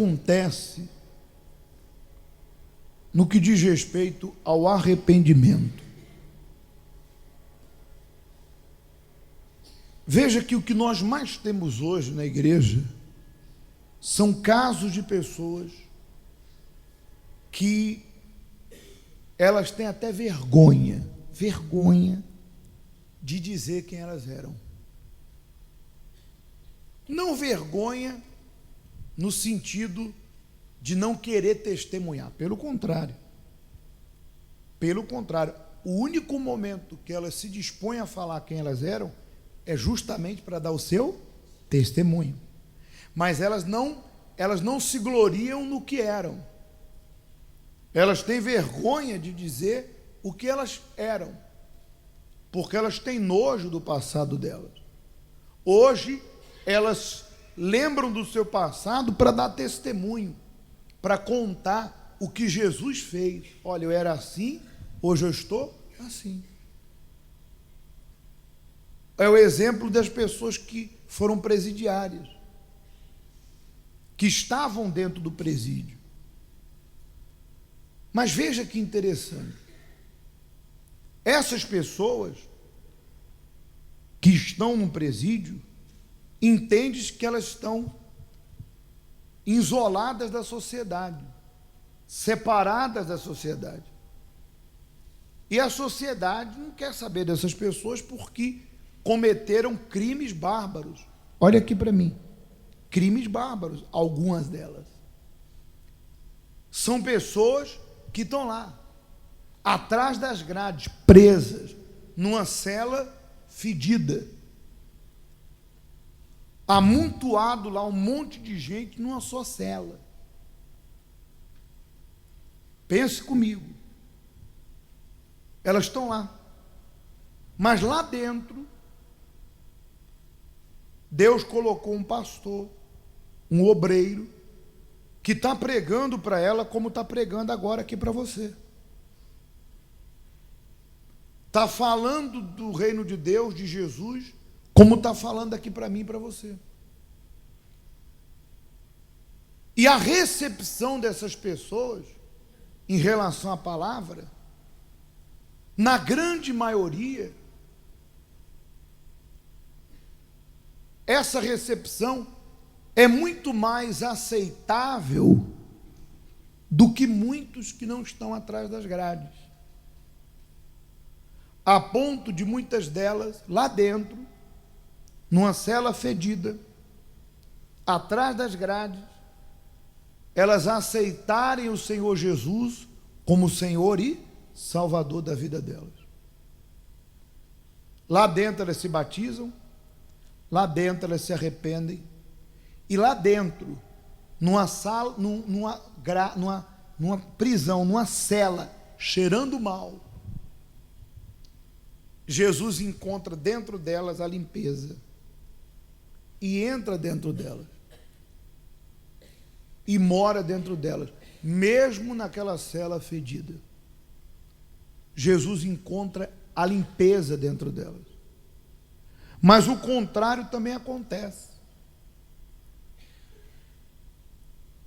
acontece no que diz respeito ao arrependimento. Veja que o que nós mais temos hoje na igreja são casos de pessoas que elas têm até vergonha de dizer quem elas eram. Não vergonha no sentido de não querer testemunhar, pelo contrário. O único momento que elas se dispõem a falar quem elas eram é justamente para dar o seu testemunho. Mas elas não se gloriam no que eram. Elas têm vergonha de dizer o que elas eram, porque elas têm nojo do passado delas. Hoje, elas lembram do seu passado para dar testemunho, para contar o que Jesus fez. Olha, eu era assim, hoje eu estou assim. É o exemplo das pessoas que foram presidiárias, que estavam dentro do presídio. Mas veja que interessante. Essas pessoas que estão no presídio, entendem que elas estão isoladas da sociedade, separadas da sociedade. E a sociedade não quer saber dessas pessoas porque cometeram crimes bárbaros. Olha aqui para mim. Crimes bárbaros, algumas delas. São pessoas que estão lá, atrás das grades, presas, numa cela fedida. Amontoado lá um monte de gente numa só cela. Pense comigo. Elas estão lá. Mas lá dentro, Deus colocou um pastor, um obreiro, que está pregando para ela como está pregando agora aqui para você. Está falando do reino de Deus, de Jesus, como está falando aqui para mim e para você. E a recepção dessas pessoas em relação à palavra, na grande maioria, essa recepção é muito mais aceitável do que muitos que não estão atrás das grades. A ponto de muitas delas, lá dentro, numa cela fedida, atrás das grades, elas aceitarem o Senhor Jesus como Senhor e Salvador da vida delas. Lá dentro elas se batizam, lá dentro elas se arrependem, e lá dentro, numa sala, numa prisão, numa cela, cheirando mal, Jesus encontra dentro delas a limpeza e entra dentro delas e mora dentro delas, mesmo naquela cela fedida. Jesus encontra a limpeza dentro delas. Mas o contrário também acontece.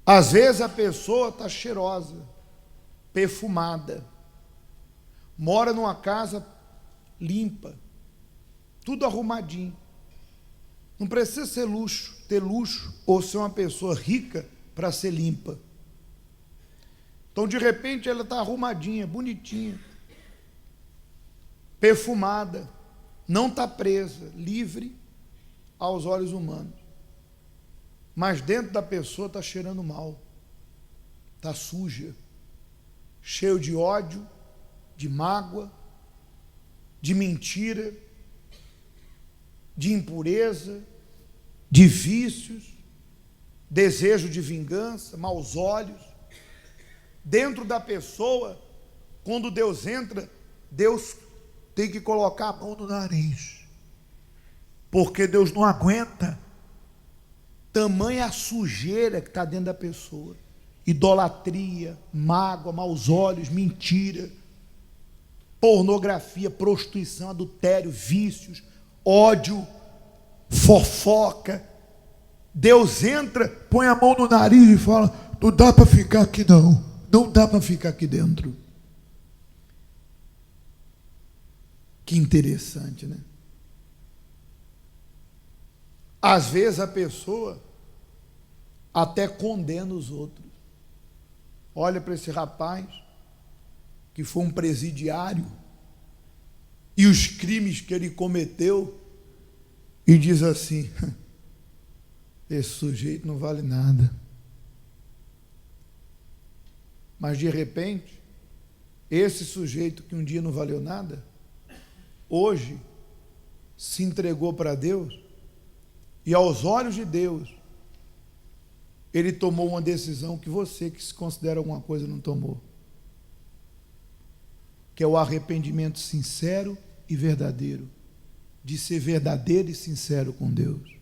Às vezes a pessoa está cheirosa, perfumada, mora numa casa limpa, tudo arrumadinho. Não precisa ter luxo ou ser uma pessoa rica para ser limpa. Então, de repente, ela está arrumadinha, bonitinha, perfumada, não está presa, livre aos olhos humanos. Mas dentro da pessoa está cheirando mal, está suja, cheio de ódio, de mágoa, de mentira, de impureza, de vícios, desejo de vingança, maus olhos. Dentro da pessoa, quando Deus entra, Deus tem que colocar a mão no nariz, porque Deus não aguenta tamanha a sujeira que está dentro da pessoa. Idolatria, mágoa, maus olhos, mentira, pornografia, prostituição, adultério, vícios, ódio, fofoca, Deus entra, põe a mão no nariz e fala: não dá para ficar aqui não, não dá para ficar aqui dentro. Que interessante, né? Às vezes a pessoa até condena os outros. Olha para esse rapaz, que foi um presidiário, e os crimes que ele cometeu, e diz assim: esse sujeito não vale nada. Mas de repente, esse sujeito que um dia não valeu nada, hoje se entregou para Deus, e aos olhos de Deus, ele tomou uma decisão que você, que se considera alguma coisa, não tomou, que é o arrependimento sincero e verdadeiro, de ser verdadeiro e sincero com Deus.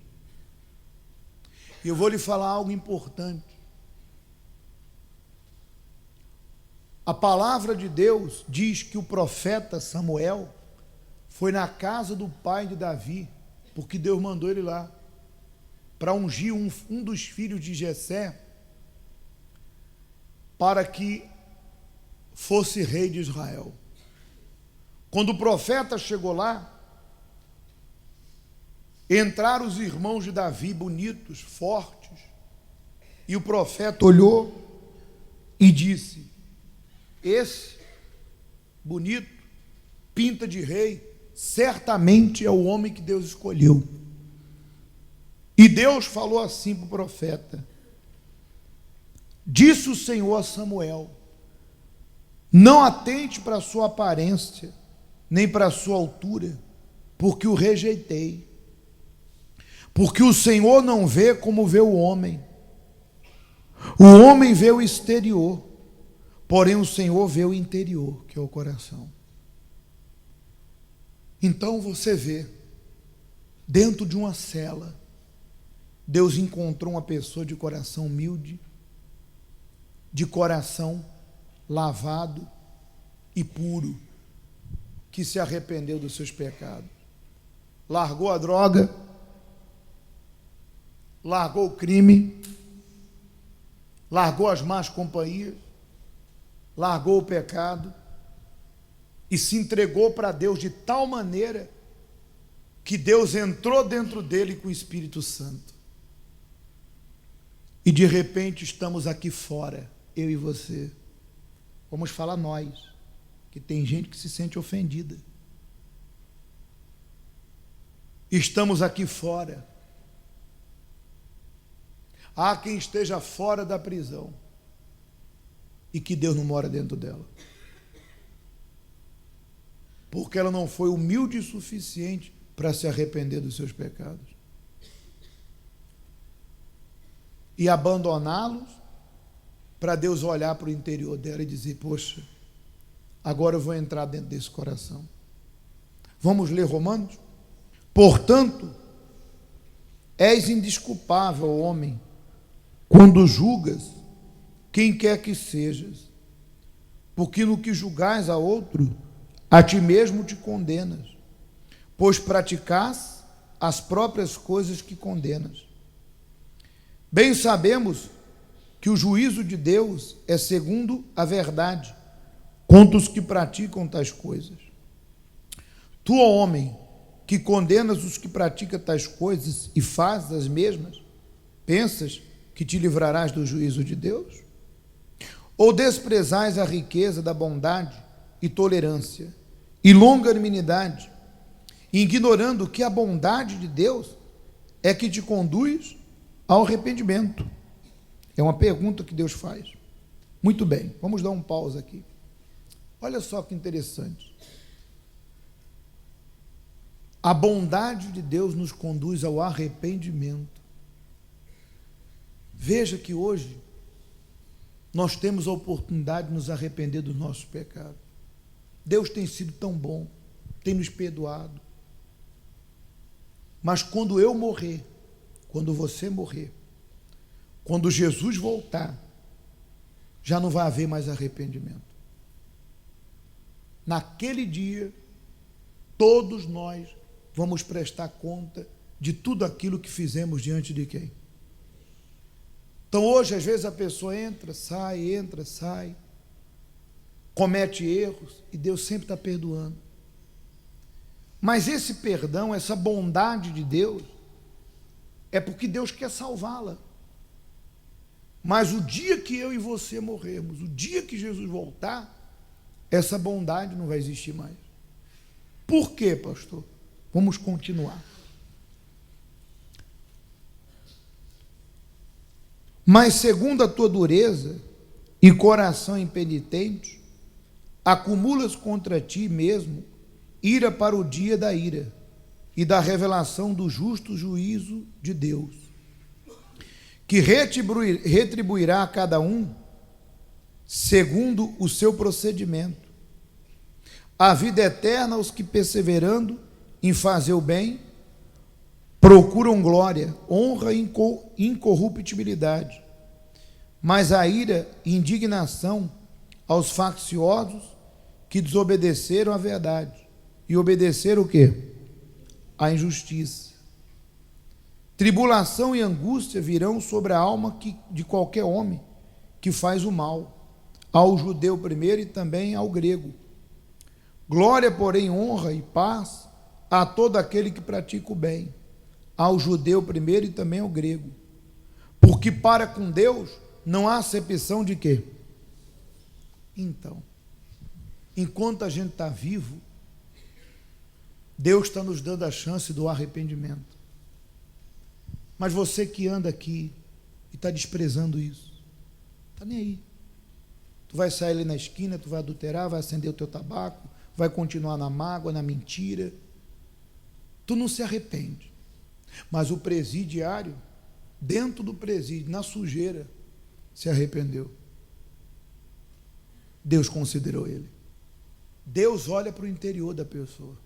E eu vou lhe falar algo importante. A palavra de Deus diz que o profeta Samuel foi na casa do pai de Davi, porque Deus mandou ele lá, para ungir um dos filhos de Jessé, para que fosse rei de Israel. Quando o profeta chegou lá, entraram os irmãos de Davi, bonitos, fortes, e o profeta olhou e disse: esse bonito, pinta de rei, certamente é o homem que Deus escolheu. E Deus falou assim para o profeta: disse o Senhor a Samuel: não atente para a sua aparência, nem para a sua altura, porque o rejeitei. Porque o Senhor não vê como vê o homem. O homem vê o exterior, porém o Senhor vê o interior, que é o coração. Então você vê, dentro de uma cela, Deus encontrou uma pessoa de coração humilde, de coração lavado e puro, que se arrependeu dos seus pecados, largou a droga, largou o crime, largou as más companhias, largou o pecado e se entregou para Deus de tal maneira que Deus entrou dentro dele com o Espírito Santo. E de repente estamos aqui fora, eu e você. Vamos falar nós, que tem gente que se sente ofendida. Estamos aqui fora. Há quem esteja fora da prisão e que Deus não mora dentro dela, porque ela não foi humilde o suficiente para se arrepender dos seus pecados e abandoná-los, para Deus olhar para o interior dela e dizer: poxa, agora eu vou entrar dentro desse coração. Vamos ler Romanos? Portanto, és indesculpável, homem, quando julgas quem quer que sejas, porque no que julgais a outro, a ti mesmo te condenas, pois praticas as próprias coisas que condenas. Bem sabemos que o juízo de Deus é segundo a verdade contra os que praticam tais coisas. Tu, ó homem, que condenas os que praticam tais coisas e fazes as mesmas, pensas que te livrarás do juízo de Deus? Ou desprezais a riqueza da bondade e tolerância e longanimidade, ignorando que a bondade de Deus é que te conduz ao arrependimento? É uma pergunta que Deus faz. Muito bem, vamos dar um pause aqui. Olha só que interessante. A bondade de Deus nos conduz ao arrependimento. Veja que hoje nós temos a oportunidade de nos arrepender dos nossos pecados. Deus tem sido tão bom, tem nos perdoado. Mas quando eu morrer, quando você morrer, quando Jesus voltar, já não vai haver mais arrependimento. Naquele dia, todos nós vamos prestar conta de tudo aquilo que fizemos diante de quem? Então hoje, às vezes, a pessoa entra, sai, comete erros, e Deus sempre está perdoando. Mas esse perdão, essa bondade de Deus, é porque Deus quer salvá-la. Mas o dia que eu e você morrermos, o dia que Jesus voltar, essa bondade não vai existir mais. Por quê, pastor? Vamos continuar. Mas segundo a tua dureza e coração impenitente, acumulas contra ti mesmo ira para o dia da ira e da revelação do justo juízo de Deus, que retribuirá a cada um segundo o seu procedimento. A vida eterna aos que, perseverando em fazer o bem, procuram glória, honra e incorruptibilidade. Mas a ira e indignação aos facciosos que desobedeceram à verdade e obedeceram o quê? A injustiça. Tribulação e angústia virão sobre a alma de qualquer homem que faz o mal, ao judeu primeiro e também ao grego. Glória, porém, honra e paz a todo aquele que pratica o bem, ao judeu primeiro e também ao grego. Porque para com Deus não há acepção de quê? Então, enquanto a gente está vivo, Deus está nos dando a chance do arrependimento. Mas você que anda aqui e está desprezando isso, está nem aí. Tu vai sair ali na esquina, tu vai adulterar, vai acender o teu tabaco, vai continuar na mágoa, na mentira. Tu não se arrepende. Mas o presidiário, dentro do presídio, na sujeira, se arrependeu. Deus considerou ele. Deus olha para o interior da pessoa.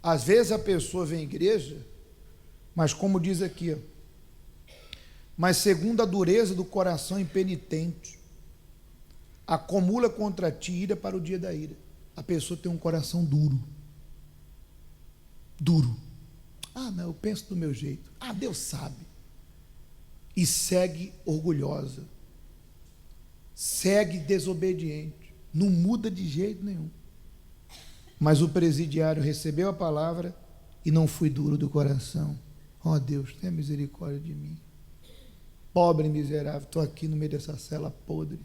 Às vezes a pessoa vem à igreja, mas como diz aqui, ó, mas segundo a dureza do coração impenitente, acumula contra ti ira para o dia da ira. A pessoa tem um coração duro. Duro. Ah, não, eu penso do meu jeito. Ah, Deus sabe. E segue orgulhosa. Segue desobediente. Não muda de jeito nenhum. Mas o presidiário recebeu a palavra e não foi duro do coração. Ó Deus, tenha misericórdia de mim. Pobre e miserável, estou aqui no meio dessa cela podre.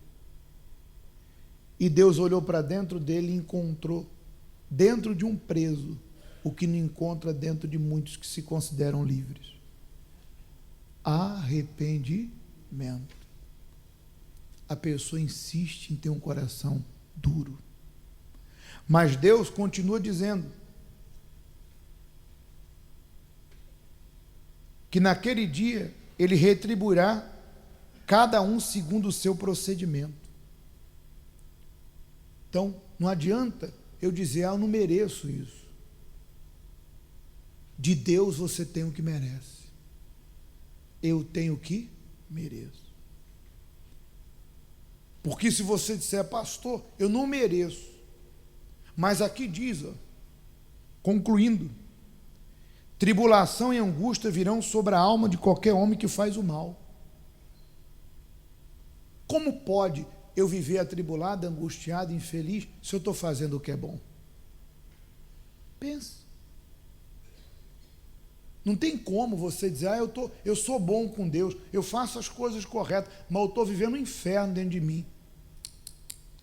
E Deus olhou para dentro dele e encontrou, dentro de um preso, o que não encontra dentro de muitos que se consideram livres. Arrependimento. A pessoa insiste em ter um coração duro. Mas Deus continua dizendo que naquele dia Ele retribuirá cada um segundo o seu procedimento. Então, não adianta eu dizer, eu não mereço isso. De Deus você tem o que merece. Eu tenho o que mereço. Porque se você disser, pastor, eu não mereço. Mas aqui diz, ó, concluindo, tribulação e angústia virão sobre a alma de qualquer homem que faz o mal. Como pode eu viver atribulado, angustiado, infeliz, se eu estou fazendo o que é bom? Pensa. Não tem como você dizer, eu sou bom com Deus, eu faço as coisas corretas, mas eu estou vivendo um inferno dentro de mim.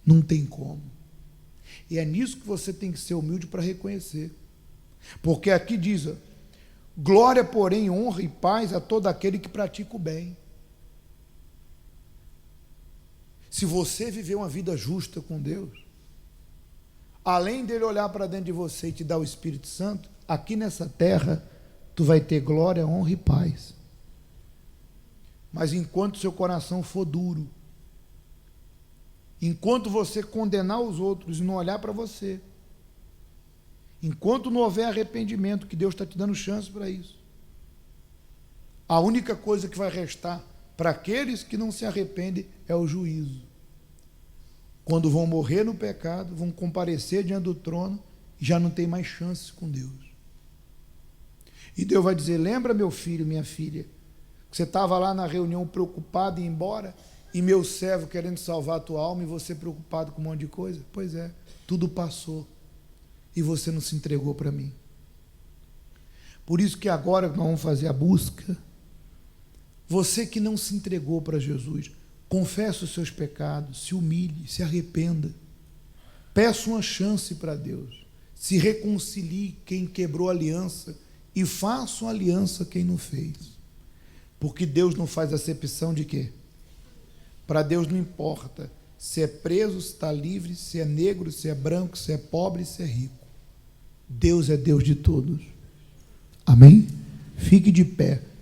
Não tem como. E é nisso que você tem que ser humilde para reconhecer. Porque aqui diz, glória, porém, honra e paz a todo aquele que pratica o bem. Se você viver uma vida justa com Deus, além dele olhar para dentro de você e te dar o Espírito Santo, aqui nessa terra, tu vai ter glória, honra e paz. Mas enquanto seu coração for duro, enquanto você condenar os outros e não olhar para você, enquanto não houver arrependimento, que Deus está te dando chance para isso, a única coisa que vai restar para aqueles que não se arrependem é o juízo. Quando vão morrer no pecado, vão comparecer diante do trono e já não tem mais chances com Deus. E Deus vai dizer, lembra, meu filho, minha filha, que Você estava lá na reunião preocupado em ir embora, e meu servo querendo salvar a tua alma, e você preocupado com um monte de coisa? Pois é, tudo passou, e você não se entregou para mim. Por isso que agora nós vamos fazer a busca. Você que não se entregou para Jesus, confesse os seus pecados, se humilhe, se arrependa, peça uma chance para Deus, se reconcilie quem quebrou a aliança e faça uma aliança quem não fez. Porque Deus não faz acepção de quê? Para Deus não importa se é preso, se está livre, se é negro, se é branco, se é pobre, se é rico. Deus é Deus de todos. Amém? Fique de pé.